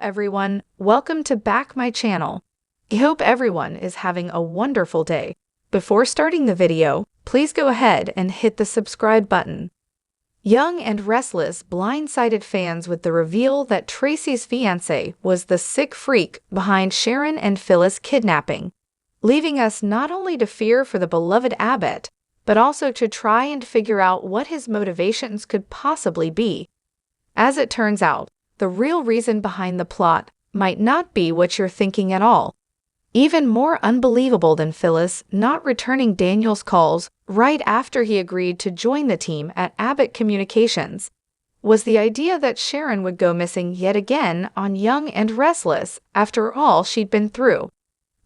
everyone, welcome to back my channel. I hope everyone is having a wonderful day. Before starting the video, please go ahead and hit the subscribe button. Young and Restless blindsided fans with the reveal that Tracy's fiancé was the sick freak behind Sharon and Phyllis kidnapping, leaving us not only to fear for the beloved Abbott, but also to try and figure out what his motivations could possibly be. As it turns out, the real reason behind the plot might not be what you're thinking at all. Even more unbelievable than Phyllis not returning Daniel's calls right after he agreed to join the team at Abbott Communications was the idea that Sharon would go missing yet again on Young and Restless after all she'd been through.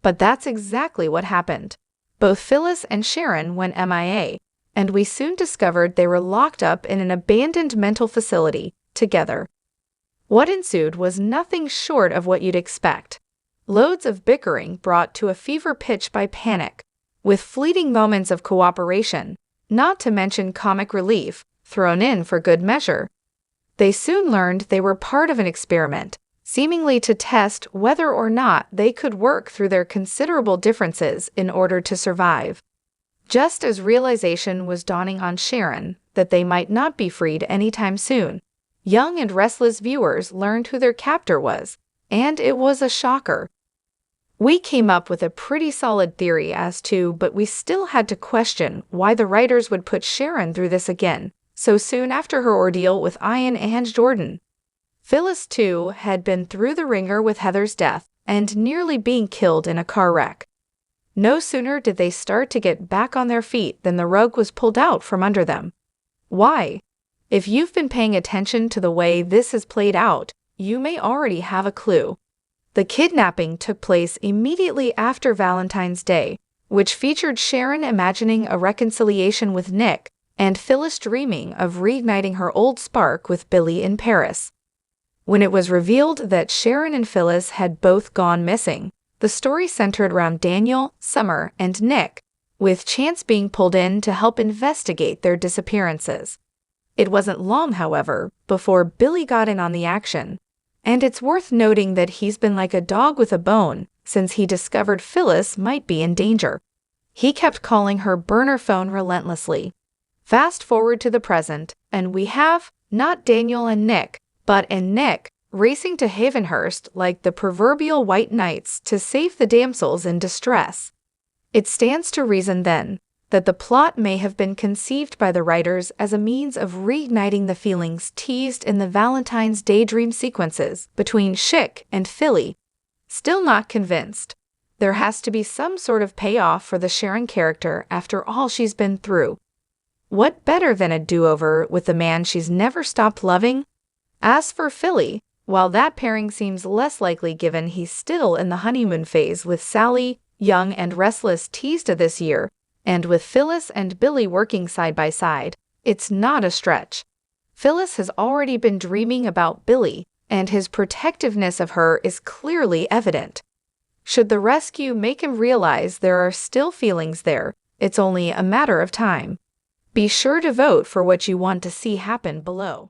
But that's exactly what happened. Both Phyllis and Sharon went MIA, and we soon discovered they were locked up in an abandoned mental facility together. What ensued was nothing short of what you'd expect. Loads of bickering brought to a fever pitch by panic, with fleeting moments of cooperation, not to mention comic relief, thrown in for good measure. They soon learned they were part of an experiment, seemingly to test whether or not they could work through their considerable differences in order to survive. Just as realization was dawning on Sharon that they might not be freed anytime soon, Young and Restless viewers learned who their captor was, and it was a shocker. We came up with a pretty solid theory as to, but we still had to question why the writers would put Sharon through this again, so soon after her ordeal with Ian and Jordan. Phyllis, too, had been through the ringer with Heather's death and nearly being killed in a car wreck. No sooner did they start to get back on their feet than the rug was pulled out from under them. Why? If you've been paying attention to the way this has played out, you may already have a clue. The kidnapping took place immediately after Valentine's Day, which featured Sharon imagining a reconciliation with Nick and Phyllis dreaming of reigniting her old spark with Billy in Paris. When it was revealed that Sharon and Phyllis had both gone missing, the story centered around Daniel, Summer, and Nick, with Chance being pulled in to help investigate their disappearances. It wasn't long, however, before Billy got in on the action. And it's worth noting that he's been like a dog with a bone since he discovered Phyllis might be in danger. He kept calling her burner phone relentlessly. Fast forward to the present, and we have not Daniel and Nick, but Nick racing to Havenhurst like the proverbial white knights to save the damsels in distress. It stands to reason, then, that the plot may have been conceived by the writers as a means of reigniting the feelings teased in the Valentine's daydream sequences between Schick and Philly. Still not convinced. There has to be some sort of payoff for the Sharon character after all she's been through. What better than a do-over with the man she's never stopped loving? As for Philly, while that pairing seems less likely given he's still in the honeymoon phase with Sally, Young and Restless teased this year, and with Phyllis and Billy working side by side, it's not a stretch. Phyllis has already been dreaming about Billy, and his protectiveness of her is clearly evident. Should the rescue make him realize there are still feelings there, it's only a matter of time. Be sure to vote for what you want to see happen below.